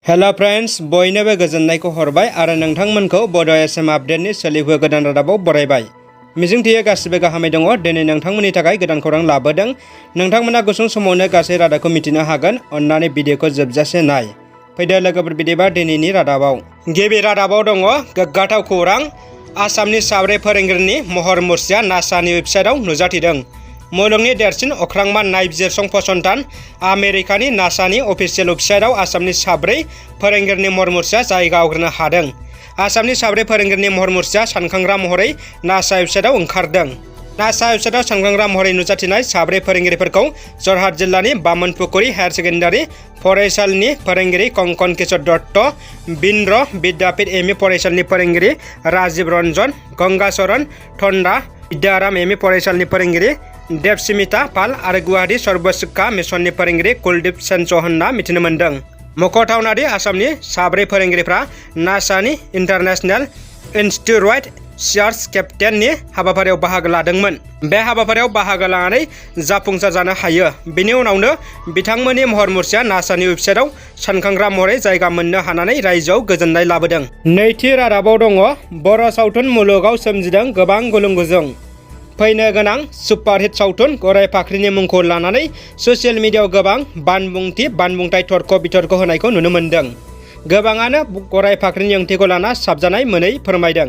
Hello friends बयनोबो गोजोननायखौ हरबाय आरो नोंथांमोनखौ बड' एसएम आपडेटनि सोलिफु गोदान रादाबाव बरायबाय। मिजिंथियो गासिबो गाहामै दङ। दिनै नोंथांमोननि थाखाय गोदान खौरां लाबोदों। नोंथांमोना गुसुं समावनो गासै रादाबखौ मिथिनो हागोन। अन्नानै भिडिअखौ जोबजासे नाय। फैदो लोगोफोर बिदिबा दिनैनि रादाबाव। गिबि रादाबाव दङ गोग्गाथाव खौरां। आसामनि साब्रै फोरोंगिरिनि महर मुस्रिया नासानि वेबसाइटआव नुजाथिदों। मुलुगनि देरसिन अख्रांमा नायबिजिरसं फसंथान आमेरिकानि नासानि अफिसियेल वेबसाइटआव आसामनि साब्रै फोरोंगिरिनि महर मुस्रिया जायगा आवग्रिनो हादों। आसामनि साब्रै फोरोंगिरिनि महर मुस्रिया सानखांग्रा महरै नासा वेबसाइटआव ओंखारदों। नासा वेबसाइटआव सानखांग्रा महरै नुजाथिनाय साब्रै फोरोंगिरिफोरखौ जरहाट जिल्लानि बामोनपुकुरि हायार सेकेन्डारि फरायसालिनि फोरोंगिरि कंकन किशोर दत्त, बिन्द्र विद्यापीठ एमइ फरायसालिनि फोरोंगिरि राजीव रन्जन, गंगाचरण थन्डा विद्याराम एमइ फरायसालिनि फोरोंगिरि देबस्मिता पाल आरो गुवाहाटी सर्व शिक्षा मिशननि फोरोंगिरि कुलदीप सेनस होनना मिथिनो मोन्दों। मख'थावनादि आसामनि साब्रै फोरोंगिरिफ्रा नासानि इन्टारनेशनेल एस्टेर'इड सार्च केम्पेइननि हाबाफारियाव बाहागो लादोंमोन। बे हाबाफारियाव बाहागो लानानै जाफुंसार जानो हायो। बेनि उनावनो बिथांमोननि महर मुस्रिया नासानि वेबसाइटआव सानखांग्रा महरै जायगा मोननो हानानै रायजोआव गोजोननाय लाबोदों। नैथि रादाबाव दङ बर' सावथुन मुलुगाव सोमजिदों गोबां गुलुं-गुजुं। फैनो गोनां सुपारहिट सावथुन गराय फाख्रिनि मुंखौ लानानै ससियेल मिडियायाव गोबां बानबुंथाय तर्क बितर्क होनायखौ नुनो मोन्दों। गोबाङानो गराय फाख्रिनि ओंथिखौ लाना साबजानाय मोनै फोरमायदों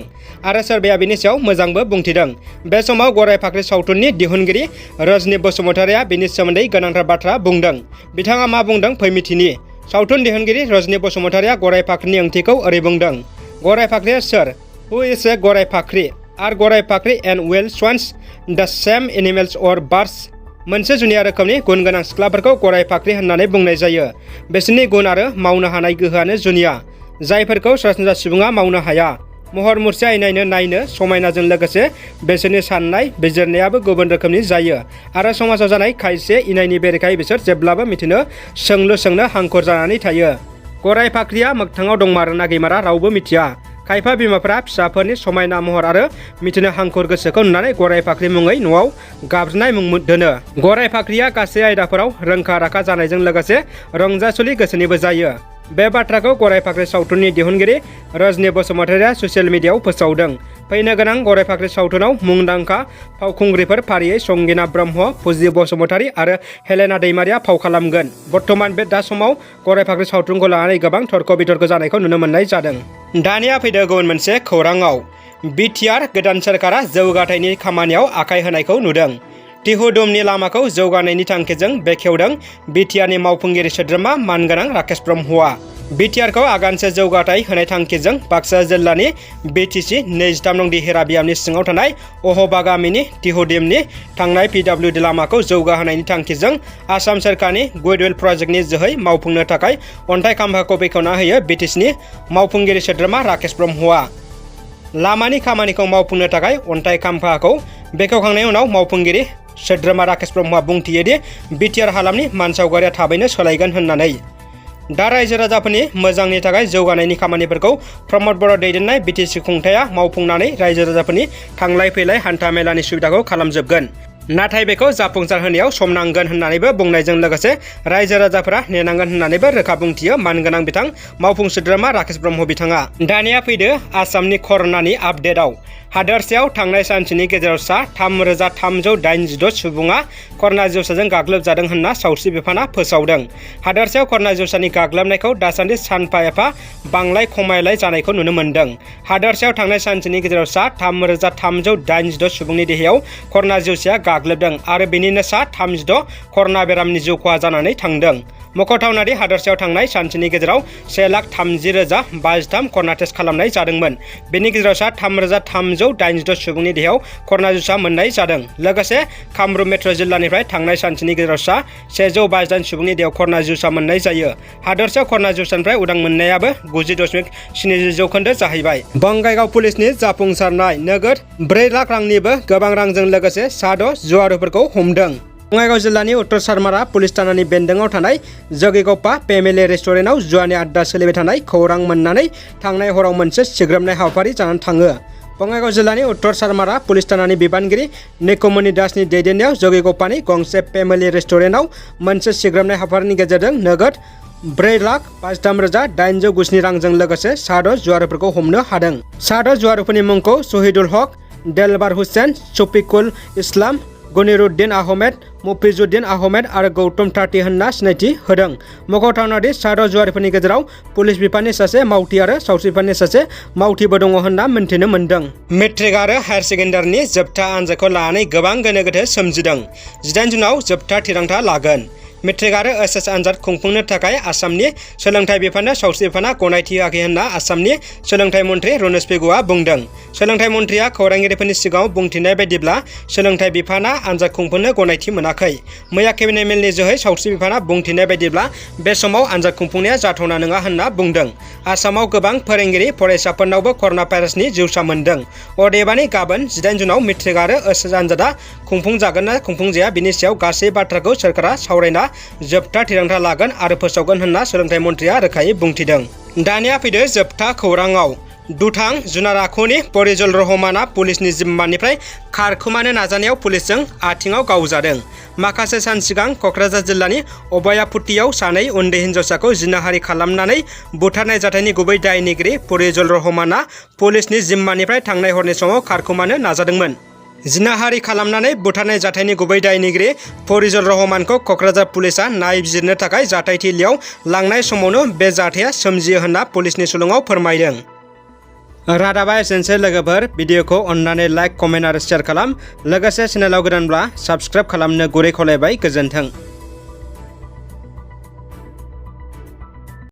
आरो सोरबाया बेनि सायाव मोजांबो बुंथिदों। बे समाव गराय फाख्रि सावथुननि दिहुनगिरि रजनी बसुमतारिया बेनि सोमोन्दै गोनांथार बाथ्रा बुंदों। बिथाङा मा बुंदों फै मिथिनि। सावथुन दिहुनगिरि रजनी बसुमतारिया गराय फाख्रिनि ओंथिखौ ओरै बुंदों। गराय फाख्रिया सोर? हु इज ए गराय फाख्रि? आर गराय फाख्रि एन्ड वेल स्वान्स द सेम एनिमेल्स अर बार्ड्स? मोनसे जुनिया रोखोमनि गुन गोनां सिख्लाफोरखौ गराय फाख्रि होननानै बुंनाय जायो। बिसोरनि गुन आरो मावनो हानाय गोहोआनो जुनिया, जायफोरखौ सरासनस्रा सुबुङा मावनो हाया। महर मुस्रिया नायनो समायनाजों लोगोसे बिसोरनि साननाय बिजिरनायाबो गुबुन रोखोमनि जायो आरो समाजाव जानाय खायसे इनायनि बेरेखायै बिसोर जेब्लाबो मिथिनो सोंलु सोंनो हांखुर जानानै थायो। गराय फाख्रिया मोगथाङाव दंमारोना गैमारा रावबो मिथिया। खायफा बिमाफोरा फिसाफोरनि समायना महर आरो मिथिनो हांखुर गोसोखौ नुनानै गराय फाख्रि मुङै न'आव गाबज्रिनाय मुं दोनो। गराय फाख्रिया गासै आयदाफोराव रोंखा राखा जानायजों लोगोसे रंजासुलि गोसोनिबो जायो। बे बाथ्राखौ गराय फाख्रि सावथुननि दिहुनगिरि रजनी बसुमतारिया ससियेल मिडियायाव फोसावदों। फैनो गोनां गराय फाख्रि सावथुनाव मुंदांखा फावखुंग्रिफोर फारियै संगिना ब्रह्म, फुजि बसुमतारी आरो हेलेना दैमारिया फाव खालामगोन। बर्तमान बे दा समाव गराय फाख्रि सावथुनखौ लानानै गोबां तर्क बितर्क जानायखौ नुनो मोननाय जादों। दानिया फैदो गुबुन मोनसे खौराङाव। बिटिआर गोदान सोरखारा जौगाथायनि खामानियाव आखाइ होनायखौ नुदों। तिहुडुमनि लामाखौ जौगानायनि थांखिजों बेखेवदों बिटिआरनि मावफुंगिरि सोद्रोमा मानगोनां राकेश ब्रह्मआ। बिटिआरखौ आगानसे जौगाथाय होनाय थांखिजों बाक्सा जिल्लानि बिटिसि 23 नं देहेरा बियामनि सिङाव थानाय अहबा गामिनि तिहुडिमनि थांनाय पिडब्लिउडि लामाखौ जौगाहोनायनि थांखिजों आसाम सोरखारनि गुडविल प्रजेक्टनि जोहै मावफुंनो थाखाय अन्थाइ खाम्फाखौ बेखेवना होयो बिटिसिनि मावफुंगिरि सोद्रोमा राकेश ब्रह्मआ। लामानि खामानिखौ मावफुंनो थाखाय अन्थाइ खाम्फाखौ बेखेवखांनायनि उनाव मावफुंगिरि सोद्रोमा राकेश ब्रह्मआ बुंथियोदि बिटिआर हालामनि मानसावगारिया थाबैनो सोलायगोन होननानै। दा रायजो राजाफोरनि मोजांनि थाखाय जौगानायनि खामानिफोरखौ प्रमद बर' दैदेननाय बिटिसि खुंथाया मावफुंनानै रायजो राजाफोरनि थांलाय फैलाय हान्था मेलानि सुबिदाखौ खालामजोबगोन। नाथाय बेखौ जाफुंसार होनायाव सम नांगोन होननानैबो बुंनायजों लोगोसे रायजो राजाफोरा नेनांगोन होननानैबो रोखा बुंथियो मानगोनां बिथां मावफुं सोद्रोमा राकेश ब्रह्म बिथाङा। दानिया फैदो आसामनि कर'नानि आपडेटआव। हादोरसायाव थांनाय सानसेनि गेजेराव सा 3386 सुबुङा कर'ना जिउसाजों गाग्लोबजादों होनना सावस्रि बिफाना फोसावदों। हादोरसायाव कर'ना जिउसानि गाग्लोबनायखौ दासान्दि सानफा एफा बांलाय खमायलाय जानायखौ नुनो मोन्दों। हादोरसायाव थांनाय सानसेनि गेजेराव सा 3386 सुबुंनि देहायाव कर'ना जिउसाया गाग्लोबदों आरो बेनिनो सा 36 कर'ना बेरामनि जिउ खहा जानानै थांदों। मख'थावनादि हादोरसायाव थांनाय सानसेनि गेजेराव 1,30,053 कर'ना टेस्ट खालामनाय जादोंमोन। बेनि गेजेराव सा 3386 सुबुंनि देहायाव कर'ना जिउसा मोननाय जादों। लोगोसे कामरुप मेट्र' जिल्लानिफ्राय थांनाय सानसेनि गेजेराव सा 128 सुबुंनि देहायाव कर'ना जिउसा मोननाय जायो। हादोरसायाव कर'ना जिउसानिफ्राय उदां मोननायाबो 90.70% जाहैबाय। बङाइगाव पुलिसनि जाफुंसारनाय नोगोद 4 लाख रांनिबो गोबां रांजों लोगोसे सा 6 जुवारिफोरखौ हमदों। बङाइगाव जिल्लानि उत्तर सारमारा पुलिस थानानि बेन्दोङाव थानाय जगिगप्पा फेमिलि रेस्टुरेन्टआव जुवानि आड्डा सोलिबाय थानाय खौरां मोननानै थांनाय हराव मोनसे सिग्रोमनाय हाबाफारि जानानै थाङो। बङाइगाव जिल्लानि उत्तर सारमारा पुलिस थानानि बिबानगिरि निकुमनि दासनि दैदेननायाव जगिगप्पानि गंसे फेमिलि रेस्टुरेन्टआव मोनसे सिग्रोमनाय हाबाफारिनि गेजेरजों नोगोद 4,53,890 रांजों लोगोसे सा 6 जुआरिफोरखौ हमनो हादों। सा 6 जुआरिफोरनि मुंखौ शहीदुल हक, देलबार हुसैन, शफिकुल इस्लाम, गनिरुद्दिन आहमेद, मुफिजुद्दिन आहमेद आरो गौतम ताती होनना सिनायथि होदों। मख'थावनादि सा 6 जुआरिफोरनि गेजेराव पुलिस बिफाननि सासे मावथि आरो सावस्रि बिफाननि सासे मावथिबो दङ होनना मिन्थिनो मोन्दों। मेट्रिक आरो हायार सेकेन्डारिनि जोबथा आनजादखौ लानानै गोबां गोनो गोथो सोमजिदों। 18 जुनाव जोबथा थिरांथा लागोन। मेट्रिक आरो एचएस आनजाद खुंफुंनो थाखाय आसामनि सोलोंथाइ बिफाननो सावस्रि बिफाना गनायथि होआखै होनना आसामनि सोलोंथाइ मन्थ्रि रनेश पेगुआ बुंदों। सोलोंथाइ मन्थ्रिया खौरांगिरिफोरनि सिगाङाव बुंथिनाय बायदिब्ला सोलोंथाइ बिफाना आनजाद खुंफुंनो गनायथि मोनाखै। मैया केबिनेट मेलनि जोहै सावस्रि बिफाना बुंथिनाय बायदिब्ला बे समाव आनजाद खुंफुंनाया जाथावना नङा होनना बुंदों। आसामाव गोबां फोरोंगिरि फरायसाफोरनावबो करोना भाइरासनि जिउसा मोन्दों। अदेबानि गाबोन 18 जुनाव मेट्रिक आरो एचएस आनजादा खुंफुंजागोन ना खुंफुंजाया बिनि सायाव गासै बाथ्राखौ सोरखारा सावरायना जोबथा थिरांथा लागोन आरो फोसावगोन होनना सोलोंथाइ मन्थ्रिया रोखायै बुंथिदों। दानिया फैदो जोबथा खौराङाव। दुथां जुनार आखुनि फरिजुल रहमाना पुलिसनि जिम्मानिफ्राय खारखोमानो नाजानायाव पुलिसजों आथिङाव गावजादों। माखासे सान सिगां क'क्राझार जिल्लानि अभयापुटियाव सानै उन्दै हिन्जावसाखौ जिनाहारि खालामनानै बुथारनाय जाथायनि गुबै दायनिगिरि फरिजुल रहमाना पुलिसनि जिम्मानिफ्राय थांनाय हरनि समाव खारखोमानो नाजादोंमोन। जिनाहारि खालामनानै बुथारनाय जाथायनि गुबै दायनिगिरि फरिजुल रहमानखौ क'क्राझार पुलिसा नायबिजिरनो थाखाय जाथायथिलियाव लांनाय समावनो बे जाथाया सोमजियो होनना पुलिसनि सुलुङाव फोरमायदों। रादाबा एसेनोसै लोगोफोर। भिडिअखौ अन्नानै लाइक, कमेन्ट आरो शेयार खालाम। लोगोसे चेनेलाव गोदानब्ला साबस्क्राइब खालामनो गुरै खावलायबाय। गोजोन्थों।